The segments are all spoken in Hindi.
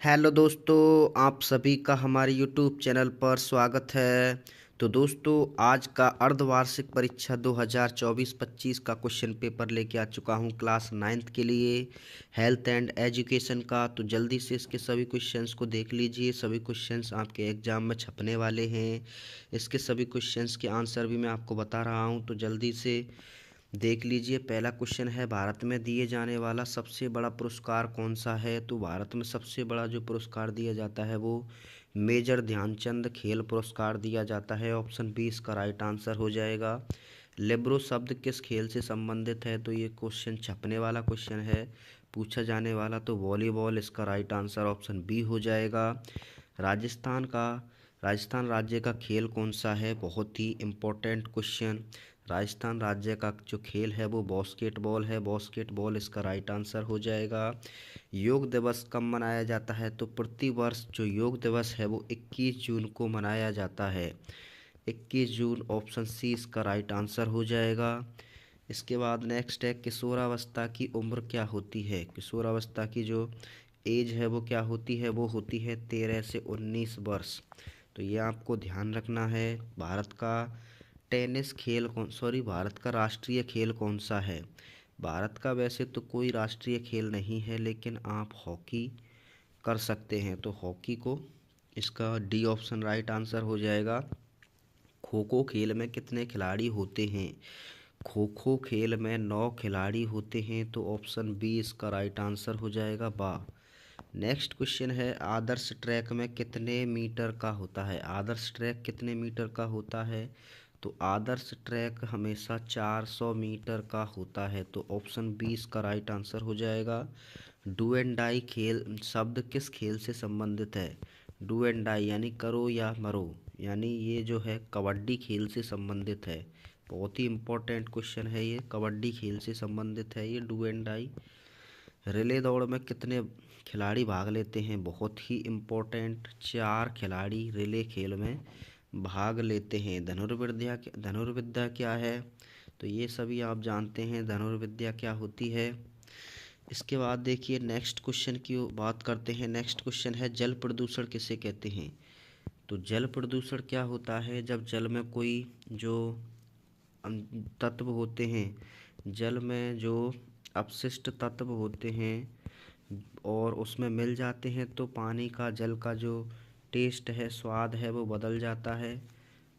हेलो दोस्तों, आप सभी का हमारे यूट्यूब चैनल पर स्वागत है। तो दोस्तों, आज का अर्धवार्षिक परीक्षा 2024-25 का क्वेश्चन पेपर लेके आ चुका हूँ क्लास 9th के लिए, हेल्थ एंड एजुकेशन का। तो जल्दी से इसके सभी क्वेश्चंस को देख लीजिए। सभी क्वेश्चंस आपके एग्ज़ाम में छपने वाले हैं। इसके सभी क्वेश्चंस के आंसर भी मैं आपको बता रहा हूँ, तो जल्दी से देख लीजिए। पहला क्वेश्चन है, भारत में दिए जाने वाला सबसे बड़ा पुरस्कार कौन सा है? तो भारत में सबसे बड़ा जो पुरस्कार दिया जाता है वो मेजर ध्यानचंद खेल पुरस्कार दिया जाता है। ऑप्शन बी इसका राइट आंसर हो जाएगा। लिब्रो शब्द किस खेल से संबंधित है? तो ये क्वेश्चन छपने वाला क्वेश्चन है, पूछा जाने वाला। तो वॉलीबॉल इसका राइट आंसर ऑप्शन बी हो जाएगा। राजस्थान का राजस्थान राज्य का खेल कौन सा है? बहुत ही इम्पोर्टेंट क्वेश्चन। राजस्थान राज्य का जो खेल है वो बास्केटबॉल है। बास्केटबॉल इसका राइट आंसर हो जाएगा। योग दिवस कब मनाया जाता है? तो प्रति वर्ष जो योग दिवस है वो 21 जून को मनाया जाता है। 21 जून ऑप्शन सी इसका राइट आंसर हो जाएगा। इसके बाद नेक्स्ट है, किशोरावस्था की उम्र क्या होती है? किशोरावस्था की जो एज है वो क्या होती है? वो होती है 13 से 19 वर्ष। तो ये आपको ध्यान रखना है। भारत का राष्ट्रीय खेल कौन सा है? भारत का वैसे तो कोई राष्ट्रीय खेल नहीं है, लेकिन आप हॉकी कर सकते हैं। तो हॉकी को इसका डी ऑप्शन राइट आंसर हो जाएगा। खो खो खेल में कितने खिलाड़ी होते हैं? खो खो खेल में 9 खिलाड़ी होते हैं। तो ऑप्शन बी इसका राइट आंसर हो जाएगा, बा। नेक्स्ट क्वेश्चन है, आदर्श ट्रैक में कितने मीटर का होता है? आदर्श ट्रैक कितने मीटर का होता है? तो आदर्श ट्रैक हमेशा 400 मीटर का होता है। तो ऑप्शन बी इसका राइट आंसर हो जाएगा। डू एंड डाई खेल शब्द किस खेल से संबंधित है? डू एंड डाई यानी करो या मरो, यानी ये जो है कबड्डी खेल से संबंधित है। बहुत ही इम्पोर्टेंट क्वेश्चन है ये, कबड्डी खेल से संबंधित है ये डू एंड डाई। रिले दौड़ में कितने खिलाड़ी भाग लेते हैं? बहुत ही इम्पोर्टेंट, 4 खिलाड़ी रिले खेल में भाग लेते हैं। धनुर्विद्या क्या है? तो ये सभी आप जानते हैं धनुर्विद्या क्या होती है। इसके बाद देखिए नेक्स्ट क्वेश्चन की बात करते हैं। नेक्स्ट क्वेश्चन है, जल प्रदूषण किसे कहते हैं? तो जल प्रदूषण क्या होता है? जब जल में कोई जो तत्व होते हैं, जल में जो अपशिष्ट तत्व होते हैं और उसमें मिल जाते हैं, तो पानी का, जल का जो टेस्ट है, स्वाद है, वो बदल जाता है।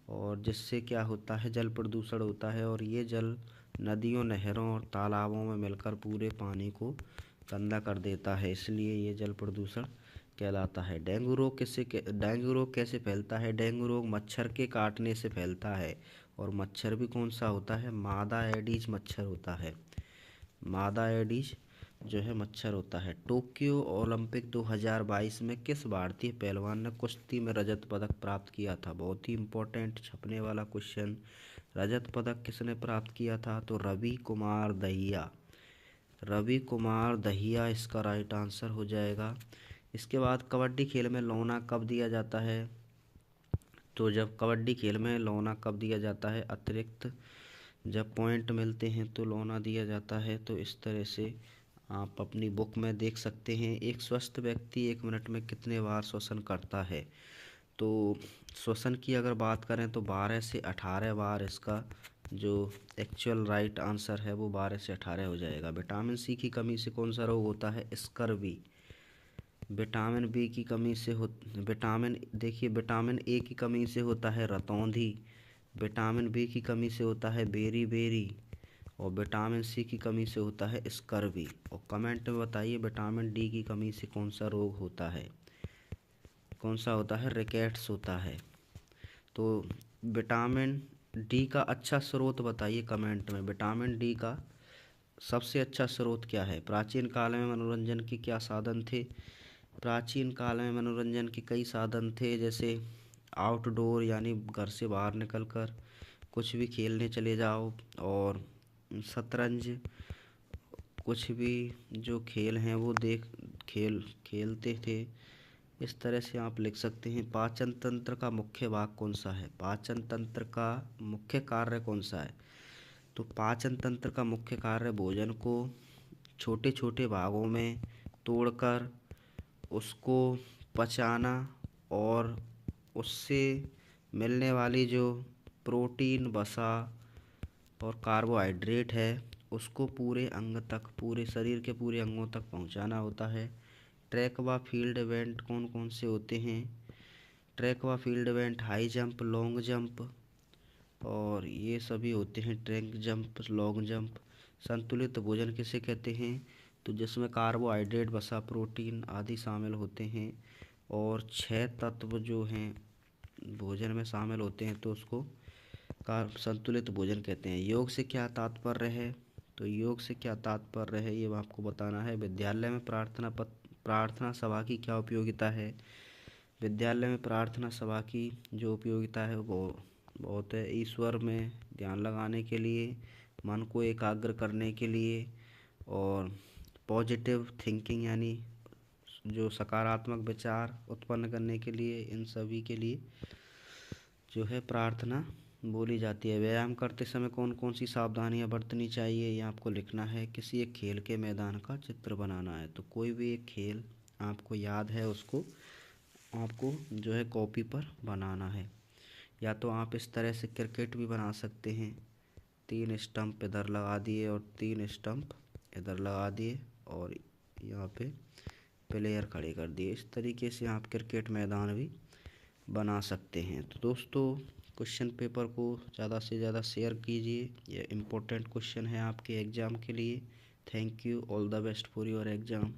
और जिससे क्या होता है, जल प्रदूषण होता है। और ये जल नदियों, नहरों और तालाबों में मिलकर पूरे पानी को गंदा कर देता है, इसलिए ये जल प्रदूषण कहलाता है। डेंगू रोग कैसे फैलता है? डेंगू रोग मच्छर के काटने से फैलता है। और मच्छर भी कौन सा होता है? मादा एडीज मच्छर होता है। मादा एडीज जो है मच्छर होता है। टोक्यो ओलंपिक 2022 में किस भारतीय पहलवान ने कुश्ती में रजत पदक प्राप्त किया था? बहुत ही इम्पोर्टेंट छपने वाला क्वेश्चन। रजत पदक किसने प्राप्त किया था? तो रवि कुमार दहिया। रवि कुमार दहिया इसका राइट आंसर हो जाएगा। इसके बाद कबड्डी खेल में लोना कब दिया जाता है? तो जब कबड्डी खेल में लोना कब दिया जाता है? अतिरिक्त जब पॉइंट मिलते हैं तो लोना दिया जाता है। तो इस तरह से आप अपनी बुक में देख सकते हैं। एक स्वस्थ व्यक्ति 1 मिनट में कितने बार श्वसन करता है? तो श्वसन की अगर बात करें तो 12 से 18 बार इसका जो एक्चुअल राइट आंसर है वो 12 से 18 हो जाएगा। विटामिन सी की कमी से कौन सा रोग होता है? स्कर्वी। विटामिन बी की कमी से विटामिन ए की कमी से होता है रतौंधी। विटामिन बी की कमी से होता है बेरी बेरी। और विटामिन सी की कमी से होता है स्कर्वी। और कमेंट में बताइए विटामिन डी की कमी से कौन सा रोग होता है? कौन सा होता है? रिकेट्स होता है। तो विटामिन डी का अच्छा स्रोत बताइए कमेंट में। विटामिन डी का सबसे अच्छा स्रोत क्या है? प्राचीन काल में मनोरंजन के क्या साधन थे? प्राचीन काल में मनोरंजन के कई साधन थे, जैसे आउटडोर यानी घर से बाहर निकलकर कुछ भी खेलने चले जाओ, और शतरंज, कुछ भी जो खेल हैं वो खेलते थे। इस तरह से आप लिख सकते हैं। पाचन तंत्र का मुख्य भाग कौन सा है? पाचन तंत्र का मुख्य कार्य कौन सा है? तो पाचन तंत्र का मुख्य कार्य भोजन को छोटे छोटे भागों में तोड़कर उसको पचाना और उससे मिलने वाली जो प्रोटीन, वसा और कार्बोहाइड्रेट है उसको पूरे अंग तक, पूरे शरीर के पूरे अंगों तक पहुंचाना होता है। ट्रैक व फील्ड इवेंट कौन कौन से होते हैं? ट्रैक व field event high jump, long jump और ये सभी होते हैं। Track jump, long jump. संतुलित भोजन किसे कहते हैं? तो जिसमें कार्बोहाइड्रेट, वसा, प्रोटीन आदि शामिल होते हैं और 6 तत्व जो हैं भोजन में शामिल होते हैं तो उसको संतुलित भोजन कहते हैं। योग से क्या तात्पर्य है? तो योग से क्या तात्पर्य है ये आपको बताना है। विद्यालय में प्रार्थना सभा की क्या उपयोगिता है? विद्यालय में प्रार्थना सभा की जो उपयोगिता है वो बहुत है। ईश्वर में ध्यान लगाने के लिए, मन को एकाग्र करने के लिए और पॉजिटिव थिंकिंग यानी जो सकारात्मक विचार उत्पन्न करने के लिए, इन सभी के लिए जो है प्रार्थना बोली जाती है। व्यायाम करते समय कौन कौन सी सावधानियां बरतनी चाहिए ये आपको लिखना है। किसी एक खेल के मैदान का चित्र बनाना है। तो कोई भी एक खेल आपको याद है उसको आपको जो है कॉपी पर बनाना है। या तो आप इस तरह से क्रिकेट भी बना सकते हैं। 3 स्टंप इधर लगा दिए और 3 स्टंप इधर लगा दिए और यहाँ पे प्लेयर खड़े कर दिए। इस तरीके से आप क्रिकेट मैदान भी बना सकते हैं। तो दोस्तों क्वेश्चन पेपर को ज़्यादा से ज़्यादा शेयर कीजिए। ये इम्पोर्टेंट क्वेश्चन है आपके एग्ज़ाम के लिए। Thank you. All the best for your exam.